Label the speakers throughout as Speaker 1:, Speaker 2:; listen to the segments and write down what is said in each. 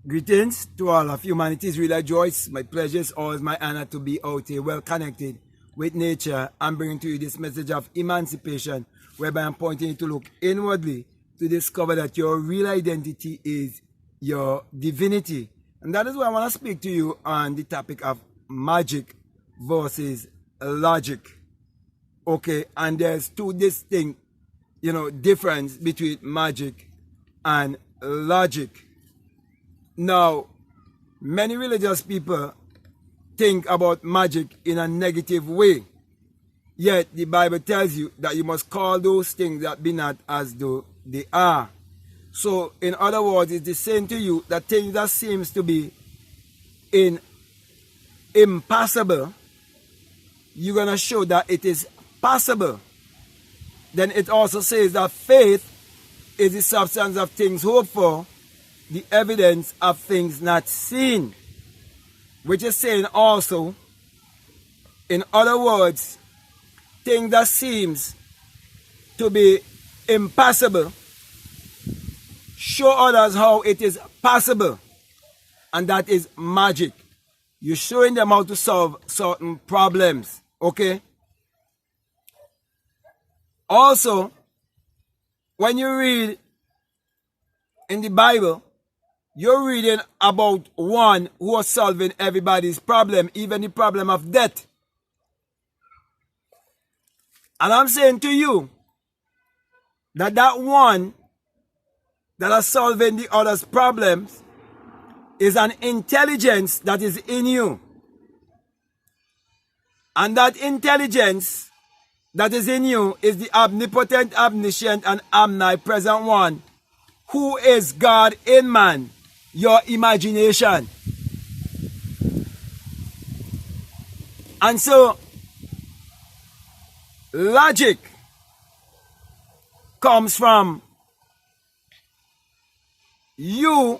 Speaker 1: Greetings to all of humanity. It's really a joy. It's my pleasure. It's always my honor to be out here well connected with nature and bringing to you this message of emancipation, whereby I'm pointing you to look inwardly to discover that your real identity is your divinity. And that is why I want to speak to you on the topic of magic versus logic. Okay, and there's two distinct, difference between magic and logic. Now, many religious people think about magic in a negative way. Yet, the Bible tells you that you must call those things that be not as though they are. So, in other words, it's the saying to you that things that seems to be impossible, you're going to show that it is possible. Then it also says that faith is the substance of things hoped for, the evidence of things not seen. Which is saying also, in other words, things that seems to be impossible, show others how it is possible. And that is magic. You're showing them how to solve certain problems. Okay? Also, when you read in the Bible, you're reading about one who was solving everybody's problem, even the problem of death. And I'm saying to you that that one that is solving the other's problems is an intelligence that is in you. And that intelligence that is in you is the omnipotent, omniscient, and omnipresent one who is God in man. Your imagination. And so, logic comes from you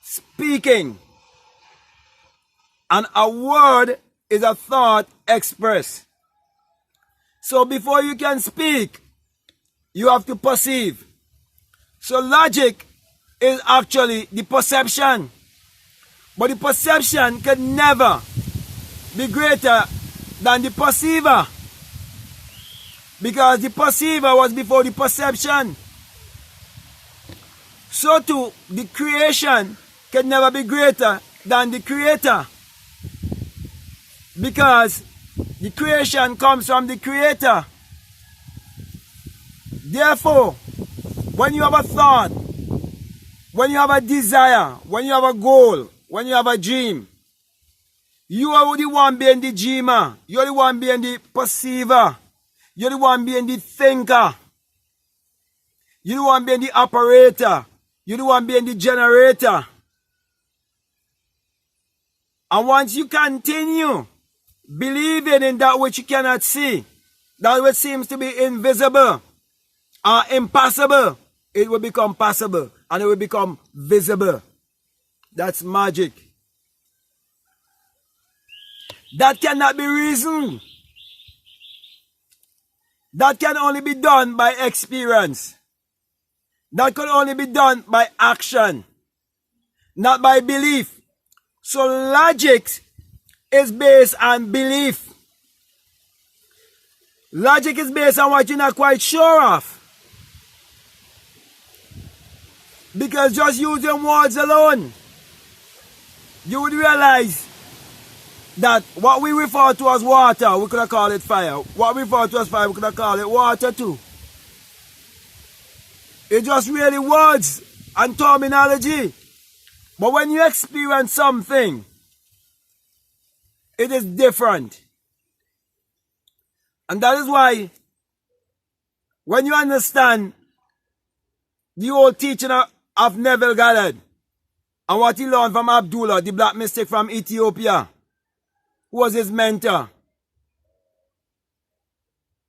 Speaker 1: speaking. And a word is a thought expressed. So before you can speak, you have to perceive. So logic is actually the perception. But the perception can never be greater than the perceiver. Because the perceiver was before the perception. So too, the creation can never be greater than the creator. Because the creation comes from the creator. Therefore, when you have a thought, when you have a desire, when you have a goal, when you have a dream, you are the one being the dreamer. You're the one being the perceiver. You're the one being the thinker. You're the one being the operator. You're the one being the generator. And once you continue believing in that which you cannot see, that which seems to be invisible or impossible, it will become possible. And it will become visible. That's magic. That cannot be reasoned. That can only be done by experience. That can only be done by action. Not by belief. So logic is based on belief. Logic is based on what you're not quite sure of. Because just using words alone, you would realize that what we refer to as water, we could have called it fire. What we refer to as fire, we could have called it water too. It's just really words and terminology. But when you experience something, it is different. And that is why, when you understand the whole teaching of Neville Goddard and what he learned from Abdullah, the black mystic from Ethiopia, who was his mentor,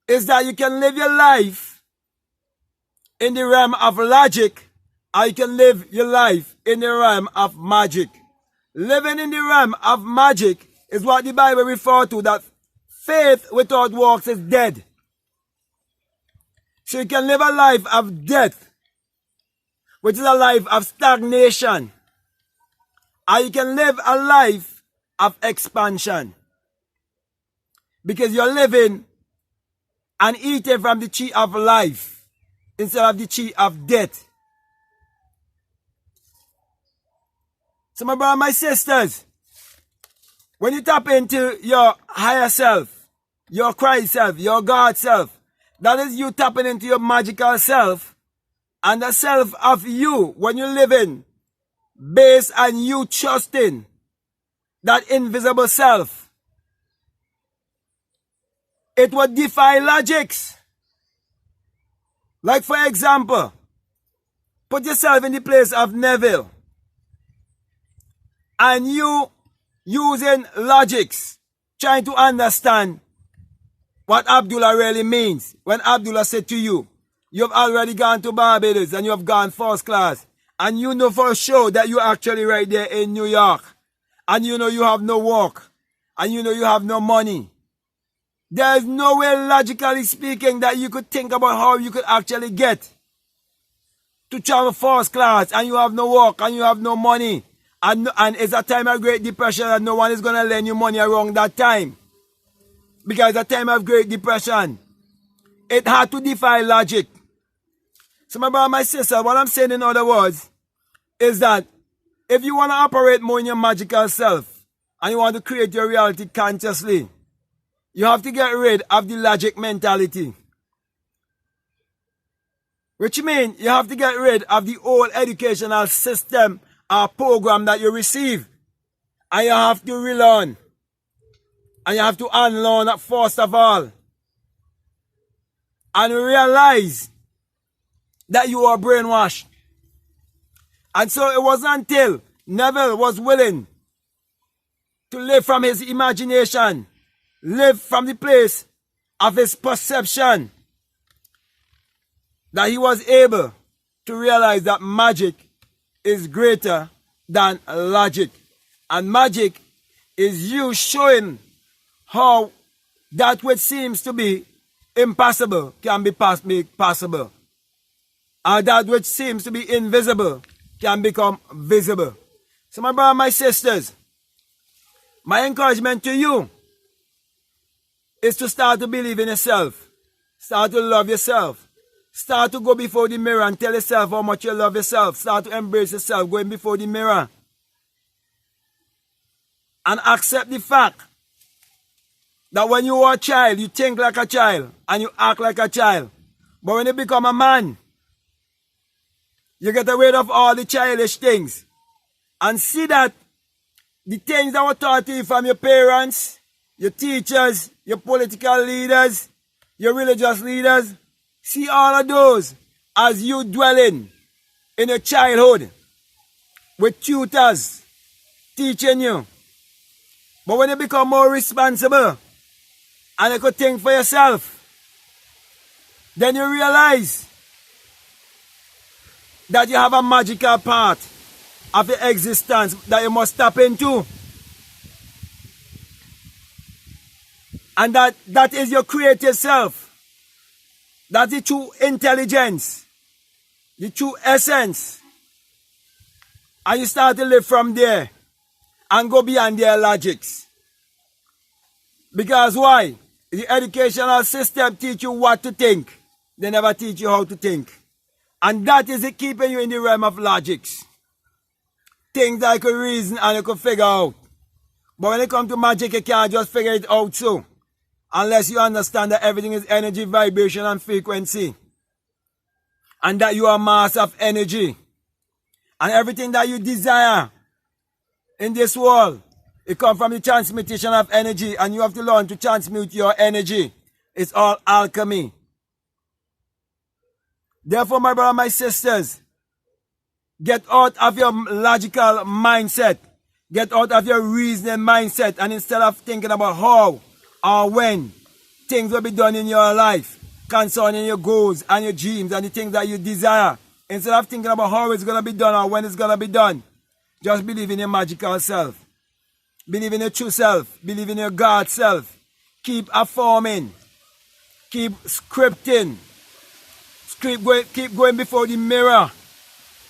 Speaker 1: is that you can live your life in the realm of logic, or you can live your life in the realm of magic. Living in the realm of magic is what the Bible refers to, that faith without works is dead. So you can live a life of death, which is a life of stagnation. And you can live a life of expansion. Because you're living and eating from the tree of life instead of the tree of death. So my brothers, my sisters, when you tap into your higher self, your Christ self, your God self, that is you tapping into your magical self and the self of you when you're living based on you trusting that invisible self. It would defy logics. Like for example, put yourself in the place of Neville and you using logics, trying to understand what Abdullah really means. When Abdullah said to you, you've already gone to Barbados and you have gone first class, and you know for sure that you're actually right there in New York, and you know you have no work, and you know you have no money. There is no way, logically speaking, that you could think about how you could actually get to travel first class, and you have no work, and you have no money. And it's a time of Great Depression and no one is going to lend you money around that time. Because it's a time of Great Depression. It had to defy logic. So my brother, my sister, what I'm saying in other words is that if you want to operate more in your magical self and you want to create your reality consciously, you have to get rid of the logic mentality. Which means you have to get rid of the old educational system or program that you receive. And you have to relearn. And you have to unlearn first of all. And realize that you are brainwashed. And so it wasn't until Neville was willing to live from his imagination, live from the place of his perception, that he was able to realize that magic is greater than logic. And magic is you showing how that which seems to be impossible can be made possible. And that which seems to be invisible can become visible. So my brothers, my sisters, my encouragement to you is to start to believe in yourself. Start to love yourself. Start to go before the mirror and tell yourself how much you love yourself. Start to embrace yourself going before the mirror. And accept the fact that when you are a child, you think like a child and you act like a child. But when you become a man, you get rid of all the childish things. And see that the things that were taught to you from your parents, your teachers, your political leaders, your religious leaders, see all of those as you dwelling in your childhood with tutors teaching you. But when you become more responsible and you could think for yourself, then you realize that you have a magical part of your existence that you must tap into. And that is your creative self. That's the true intelligence, the true essence. And you start to live from there and go beyond their logics. Because why? The educational system teach you what to think. They never teach you how to think. And that is it keeping you in the realm of logics. Things that you could reason and you could figure out. But when it comes to magic, you can't just figure it out so. Unless you understand that everything is energy, vibration, and frequency. And that you are mass of energy. And everything that you desire in this world, it comes from the transmutation of energy. And you have to learn to transmute your energy. It's all alchemy. Therefore, my brothers, my sisters, get out of your logical mindset. Get out of your reasoning mindset. And instead of thinking about how or when things will be done in your life concerning your goals and your dreams and the things that you desire, instead of thinking about how it's going to be done or when it's going to be done, just believe in your magical self. Believe in your true self. Believe in your God self. Keep affirming. Keep scripting. Keep going before the mirror.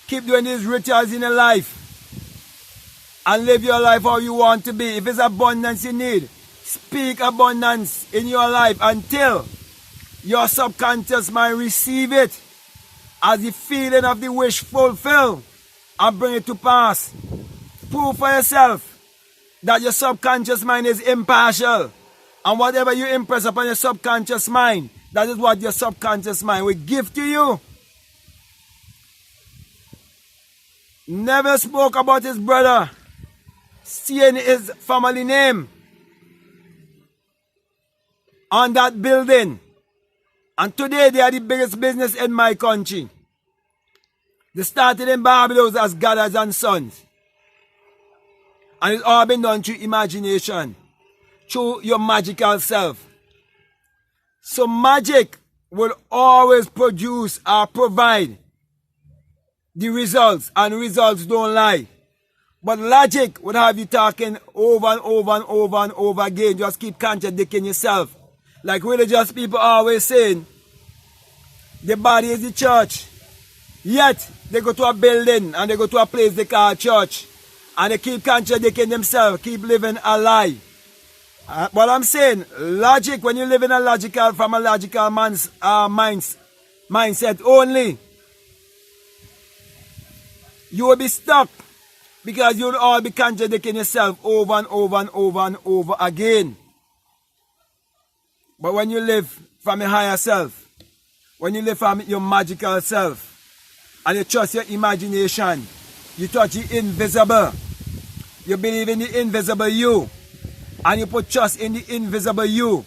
Speaker 1: Keep doing these rituals in your life. and live your life how you want to be. If it's abundance you need, speak abundance in your life until your subconscious mind receive it as the feeling of the wish fulfilled and bring it to pass. Prove for yourself that your subconscious mind is impartial, and whatever you impress upon your subconscious mind, that is what your subconscious mind will give to you. Never spoke about his brother seeing his family name on that building, and today they are the biggest business in my country. They started in Barbados as Goddard and Sons, and it's all been done through imagination, through your magical self. So magic will always produce or provide the results, and results don't lie. But logic would have you talking over and over and over and over again, just keep contradicting yourself. Like religious people always saying, the body is the church. Yet, they go to a building and they go to a place they call church, and they keep contradicting themselves, keep living a lie. But I'm saying, logic, when you live in a logical, from a logical man's mindset only, you will be stuck, because you will all be contradicting yourself over and over and over and over again. But when you live from a higher self, when you live from your magical self, and you trust your imagination, you touch the invisible, you believe in the invisible you, and you put trust in the invisible you.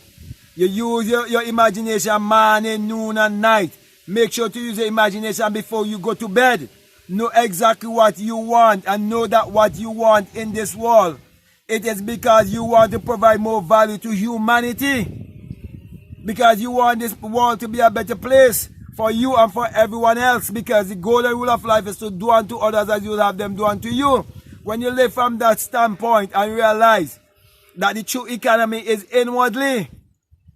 Speaker 1: You use your imagination morning, noon and night. Make sure to use your imagination before you go to bed. Know exactly what you want, and know that what you want in this world, it is because you want to provide more value to humanity. Because you want this world to be a better place for you and for everyone else. Because the golden rule of life is to do unto others as you will have them do unto you. When you live from that standpoint and realize that the true economy is inwardly,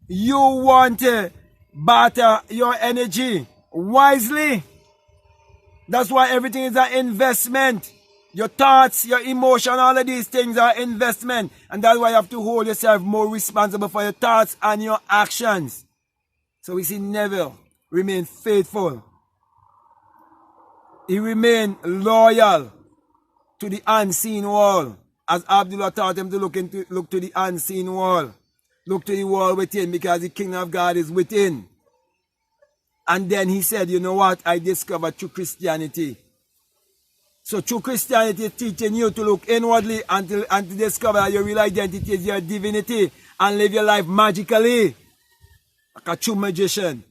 Speaker 1: you want to barter your energy wisely. That's why everything is an investment. Your thoughts, your emotion, all of these things are investment. And that's why you have to hold yourself more responsible for your thoughts and your actions. So we see Neville remain faithful. He remained loyal to the unseen world, as Abdullah taught him to look to the unseen world. Look to the world within, because the kingdom of God is within. And then he said, you know what, I discovered true Christianity. So true Christianity is teaching you to look inwardly and to discover that your real identity is your divinity, and live your life magically. Like a true magician,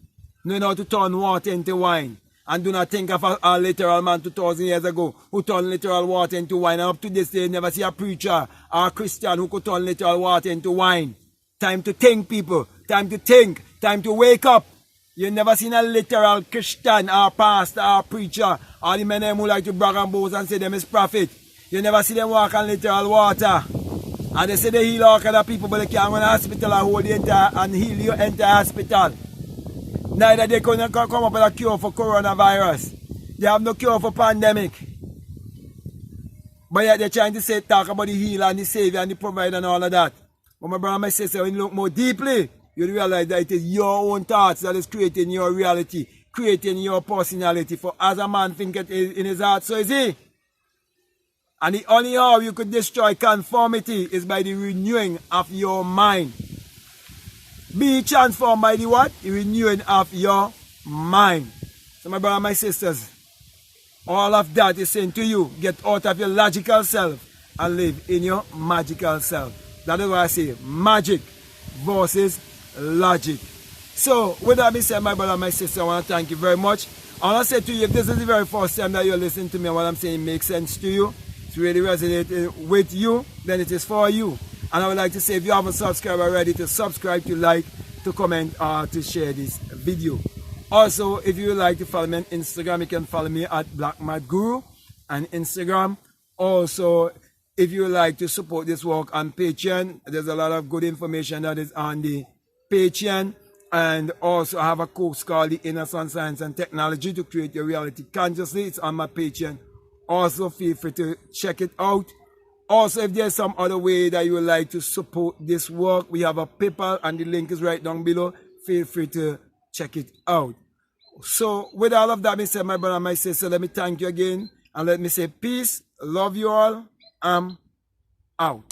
Speaker 1: knowing how to turn water into wine. And do not think of a literal man 2,000 years ago who turned literal water into wine. And up to this day, you never see a preacher or a Christian who could turn literal water into wine. Time to think, people. Time to think. Time to wake up. You never seen a literal Christian or pastor or preacher or the men who like to brag and boast and say them is prophet. You never see them walk on literal water. And they say they heal all kind of people, but they can't go to the hospital and hold the entire and heal your entire hospital. Neither they can come up with a cure for coronavirus. They have no cure for pandemic. But yet they're trying to talk about the healer and the savior and the provider and all of that. But my brother and my sister, when you look more deeply, you realize that it is your own thoughts that is creating your reality, creating your personality. For as a man thinketh in his heart, so is he. And the only how you could destroy conformity is by the renewing of your mind. Be transformed by the what? The renewing of your mind. So my brother and my sisters, all of that is saying to you, get out of your logical self and live in your magical self. That is why I say magic versus logic. So with that being said, my brother and my sister, I want to thank you very much. I want to say to you, if this is the very first time that you're listening to me and what I'm saying makes sense to you, it's really resonating with you, then it is for you. And I would like to say, if you haven't subscribed already, to subscribe, to like, to comment, or to share this video. Also, if you would like to follow me on Instagram, you can follow me at Black Mad Guru on Instagram. Also, if you would like to support this work on Patreon, there's a lot of good information that is on the Patreon. And also, I have a course called The Inner Sun Science and Technology to Create Your Reality Consciously. It's on my Patreon. Also, feel free to check it out. Also, if there's some other way that you would like to support this work, we have a PayPal and the link is right down below. Feel free to check it out. So with all of that being said, my brother and my sister, let me thank you again and let me say peace. Love you all. I'm out.